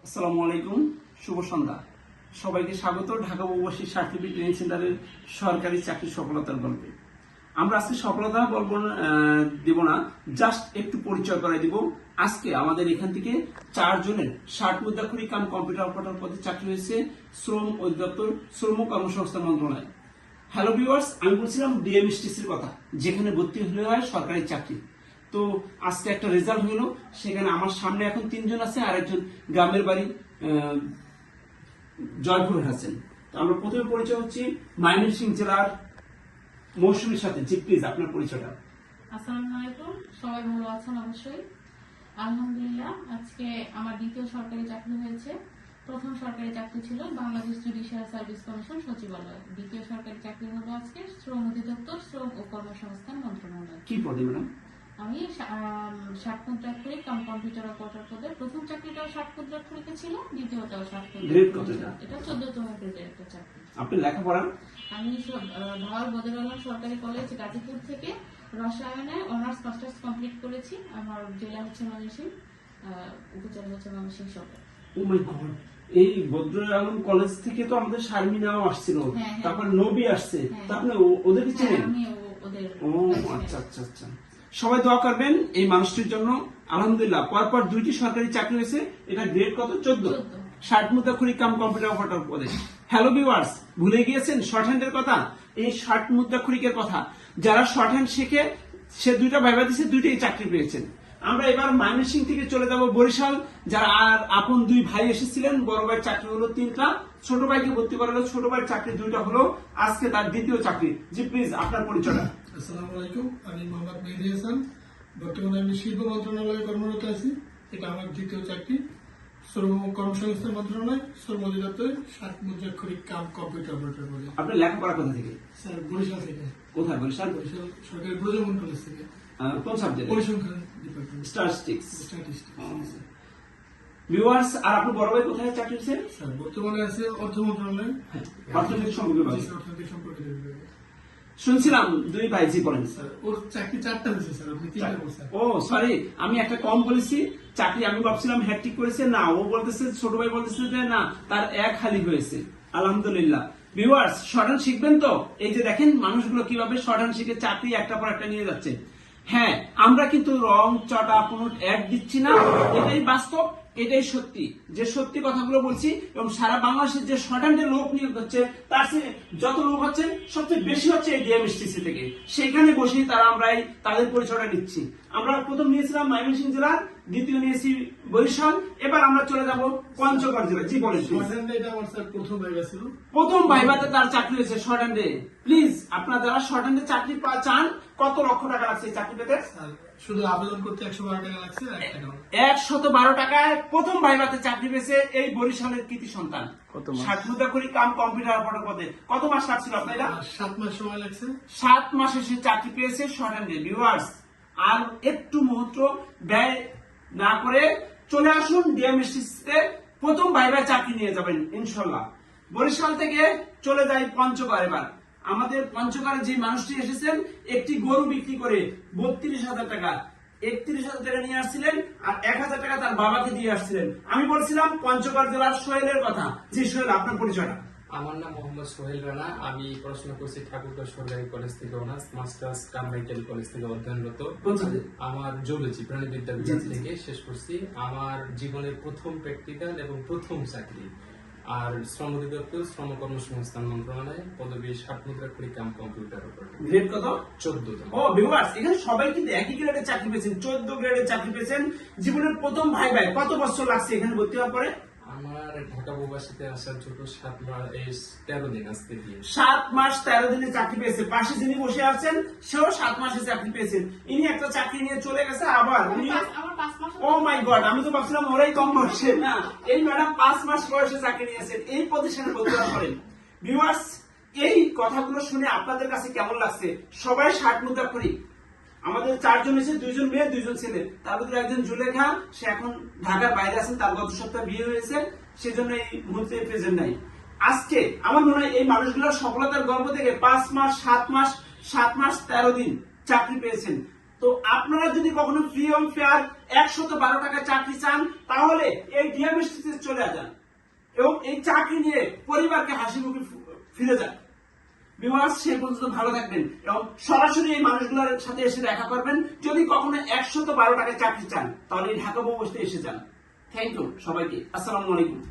আসসালামু আলাইকুম, শুভ সন্ধ্যা। সবাইকে স্বাগত ঢাকা প্রবাসী সার্টিফিকেট ট্রেনিং সেন্টারের সরকারি চাকরির সফলতার গল্পে। আমরা আজকে সফলতা বলবো দিব না, জাস্ট একটু পরিচয় করে দিব। আজকে আমাদের এখান থেকে 4 জনের 60 মুদ্রাক্ষরিক কাম কম্পিউটার অপারেটর পদে চাকরি হয়েছে শ্রম অধিদপ্তর, শ্রম কর্মসংস্থান মন্ত্রণালয়। হ্যালো ভিউয়ার্স, আমি বলছিলাম ডিএমএসটিসির কথা, যেখানে ভর্তি হলে হয় সরকারি চাকরি। তো আজকে একটা রেজাল্ট হলো, সেখানে আমার সামনে এখন 3 জন আছে, আর একজন গ্রামের বাড়ি জয়পুর আছেন। তো আমরা প্রথমে পরিচয় হচ্ছি ময়মনসিংহ জেলার মৌসুমীর সাথে। জি প্লিজ আপনার পরিচয়টা। আসসালামু আলাইকুম, সবাই ভালো আছেন অবশ্যই। আলহামদুলিল্লাহ, আজকে আমার দ্বিতীয় সরকারি চাকরি হয়েছে। প্রথম সরকারি চাকরি ছিল বাংলাদেশ জুডিশিয়াল সার্ভিস কমিশন সচিবালয়। দ্বিতীয় সরকারি চাকরি হলো আজকে শ্রম অধিদপ্তর, শ্রম ও কর্মসংস্থান মন্ত্রণালয়। কি পদে ম্যাডাম? আমি 60 মুদ্রাক্ষরিক কাম কম্পিউটার অপারেটর পদে। প্রথম চাকরিটাও 60 মুদ্রাক্ষরিকে ছিল, দ্বিতীয়টাও 60 গ্রেড মুদ্রাক্ষরিকে কত ছিল। এটা? এটা 14তম গ্রেডের একটা চাকরি। আপনি লেখাপড়া? আমি ভাওয়াল বদর আলম সরকারি কলেজ গাজীপুর থেকে রসায়নে অনার্স মাস্টার্স কমপ্লিট করেছি। আমার জেলা হচ্ছে ময়মনসিংহ, উপজেলা হচ্ছে ময়মনসিংহ সদর। ও মাই গড, এই বদরুল আলম কলেজ থেকে তো আমাদের শারমিনাও আসছিল, হ্যাঁ। তারপর নবী আসছে। হ্যাঁ। তো আপনি ওদেরকে হ্যাঁ, চেনেন? আমি ওদের ও আচ্ছা আচ্ছা আচ্ছা। সবাই দোয়া করবেন এই মানুষটির জন্য। আলহামদুলিল্লাহ, পরপর 2টি সরকারি চাকরি হয়েছে। এটা গ্রেড কত? 14। 60 মুদ্রাক্ষরিক কাম কম্পিউটার অপারেটর পদে। হ্যালো ভিউয়ার্স, ভুলে গিয়েছেন শর্ট হ্যান্ডের কথা? এই 60 মুদ্রাক্ষরিকের কথা। যারা শর্ট হ্যান্ড শিখে সে 2টা ভাইবা দিয়েছে, 2টাই চাকরি পেয়েছেন। আমরা এবার ময়মনসিংহ থেকে চলে যাব বরিশাল। যারা আর আপন 2 ভাই এসেছিলেন, বড় ভাইয়ের চাকরি হলো 3টা, ছোট ভাইকে ভর্তি করা হলো, ছোট ভাইয়ের চাকরি 2টা হলো। আজকে তার দ্বিতীয় চাকরি। জি প্লিজ আপনার পরিচয়টা। আসসালামু আলাইকুম, আমি মোহাম্মদ মেহেদী হাসান। বর্তমানে আমি শিল্প মন্ত্রণালয়ে কর্মরত আছি। এটা আমার দ্বিতীয় চাকরি। শ্রম ও কর্মসংস্থান মন্ত্রণালয়, শ্রম অধিদপ্তর, 60 মুদ্রাক্ষরিক কাম কম্পিউটার অপারেটর বলে। আপনার লেখাপড়া কোথা থেকে? স্যার বরিশাল থেকে। কোথায়? বরিশাল বরিশাল সরকারি প্রজনন কলেজ থেকে। কোন সাবজেক্ট? পরিসংখ্যান ডিপার্টমেন্ট, স্ট্যাটিস্টিক্স। স্ট্যাটিস্টিক্স। ভিউয়ার্স, আর আপনার বড় ভাই কোথায় চাকরি হয়েছে? স্যার বর্তমানে আছে অর্থ মন্ত্রণালয়, অর্থনৈতিক সম্পর্ক বিভাগে। অর্থনৈতিক সম্পর্ক বিভাগে। শুনছিলাম 2 ভাই। জি বলেন। স্যার ওর চাকরি 4টা হয়েছে স্যার, আপনি 3টা বলছেন। ও সরি, আমি একটা কম বলেছি। চাকরি আমি ভাবছিলাম হ্যাট্রিক করেছে, না ও বলতেছে, ছোট ভাই বলতেছে যে না, তার 1 খালি হয়েছে। আলহামদুলিল্লাহ। ভিউয়ার্স, শর্ট হ্যান্ড শিখবেন তো? এই যে দেখেন মানুষগুলো কিভাবে শর্ট হ্যান্ড শিখে চাকরি একটা পর একটা নিয়ে যাচ্ছে। হ্যাঁ, আমরা কিন্তু রং চটা কোনো অ্যাড দিচ্ছি না, এটাই বাস্তব, এটাই সত্যি। যে সত্যি কথাগুলো বলছি, এবং সারা বাংলাদেশের যে শর্ট হ্যান্ডের লোক নিয়োগ হচ্ছে, তার চেয়ে যত লোক হচ্ছে সবচেয়ে বেশি হচ্ছে এই ডিএমএসটিসি থেকে। সেখানে বসেই আমরা তাদের পরিচয়টা নিচ্ছি। আমরা প্রথম নিয়েছিলাম ময়মনসিংহ জেলার, দ্বিতীয় নিয়েছি বরিশাল, এবার আমরা চলে যাব পঞ্চগড় জেলা। জি বলেন। শর্ট হ্যান্ডে এটা আমার স্যার প্রথম ভাইবা ছিল। প্রথম ভাইভাতে তার চাকরি হয়েছে শর্ট হ্যান্ডে। প্লিজ আপনারা যারা শর্ট হ্যান্ডে চাকরি চান, কত লক্ষ টাকা লাগছে এই চাকরি পেতে? স্যার শুধু আবেদন করতে 112 টাকা লাগছে, আর 1 টাকা। 112 টাকায় প্রথম ভাইভাতে চাকরি পেয়েছে এই বরিশালের কৃতি সন্তান। 60 মুদ্রাক্ষরিক কাম কম্পিউটার অপারেটর পদে। কত মাস লাগছিল আপনার? 7 মাস সময় লাগছে। 7 মাসে সে চাকরি পেয়েছে শর্ট হ্যান্ডে। ভিউয়ার্স, আর একটু মুহূর্ত ব্যয় না করে চলে আসুন ডিএমএসটিসিতে, প্রথম ভাইভায় চাকরি নিয়ে যাবেন ইনশাল্লাহ। বরিশাল থেকে চলে যাই পঞ্চগড়। এবার আমাদের পঞ্চগড়ে যে মানুষটি এসেছেন, একটি গরু বিক্রি করে 32,000 টাকা, 31,000 টাকা নিয়ে আসছিলেন, আর 1,000 টাকা তার বাবাকে দিয়ে আসছিলেন। আমি বলছিলাম পঞ্চগড় জেলার সোহেলের কথা। জি সোহেল, আপনার পরিচয়টা। আমার নাম মোহাম্মদ সোহেল রানা। আমি পড়াশোনা করছি ঠাকুরগাঁও সরকারি কলেজ থেকে অনার্স, মাস্টার্স কামরাইকেল কলেজ থেকে অধ্যয়নরত। কোন সাবজেক্ট? আমার জুলজি প্রাণীবিদ্যা বিভাগ থেকে শেষ করছি। আমার জীবনের প্রথম প্র্যাকটিক্যাল এবং প্রথম চাকরি। আর শ্রম অধিদপ্তর, শ্রম কর্মসংস্থান মন্ত্রণালয়, পদবী 60 মুদ্রাক্ষরিক কাম কম্পিউটার অপারেটর। গ্রেড কত? 14তম। ও ভিউয়ার্স, এখানে সবাই কিন্তু একই গ্রেডের চাকরি পেয়েছেন, 14 গ্রেডের চাকরি পেয়েছেন। জীবনের প্রথম ভাই কত বছর লাগছে এখানে ভর্তি হওয়ার পরে? আমার ঢাকা প্রবাসীতে আসার জন্য 13 দিন আজকে দিয়ে। 7 মাস 13 দিনে চাকরি পেয়েছে। পাশে যিনি বসে আছেন, সেও 7 মাসে চাকরি পেয়েছেন। ইনি একটা চাকরি নিয়ে চলে গেছে আবার। আমার 5 মাস। ও মাই গড, আমি তো ভাবছিলাম ওরাই কম বয়সে। না, এই ম্যাডাম 5 মাস বয়সে চাকরি নিয়েছেন এই প্রতিষ্ঠানে ভর্তি হওয়ার পরে। ভিউয়ার্স, এই কথাগুলো শুনে আপনাদের কাছে কেমন লাগছে? সবাই 60 মুদ্রাক্ষরিক। আমাদের 4 জন এসে, 2 জন মেয়ে, 2 জন ছেলে। তার ভিতরে একজন জুলেখা, সে এখন ঢাকার বাইরে আছেন, তার গত সপ্তাহে বিয়ে হয়েছে, সেজন্য এই মুহূর্তে প্রেজেন্ট নাই। আজকে আমার মনে হয় এই মানুষগুলোর সফলতার গল্প থেকে 5 মাস 7 মাস 7 মাস 13 দিন চাকরি পেয়েছেন। তো আপনারা যদি কখনো ফ্রি অ্যান্ড ফেয়ার 112 টাকায় চাকরি চান তাহলে এই ডিএমএসটিতে চলে যান এবং এই চাকরি নিয়ে পরিবারকে হাসি মুখে ফিরে যান। ভিউয়ার্স, সেই পর্যন্ত ভালো থাকবেন এবং সরাসরি এই মানুষগুলোর সাথে এসে দেখা করবেন। যদি কখনো 112 টাকায় চাকরি চান তাহলে এই ঢাকা বসতে এসে যান। থ্যাংক ইউ সবাইকে। আসসালামু আলাইকুম।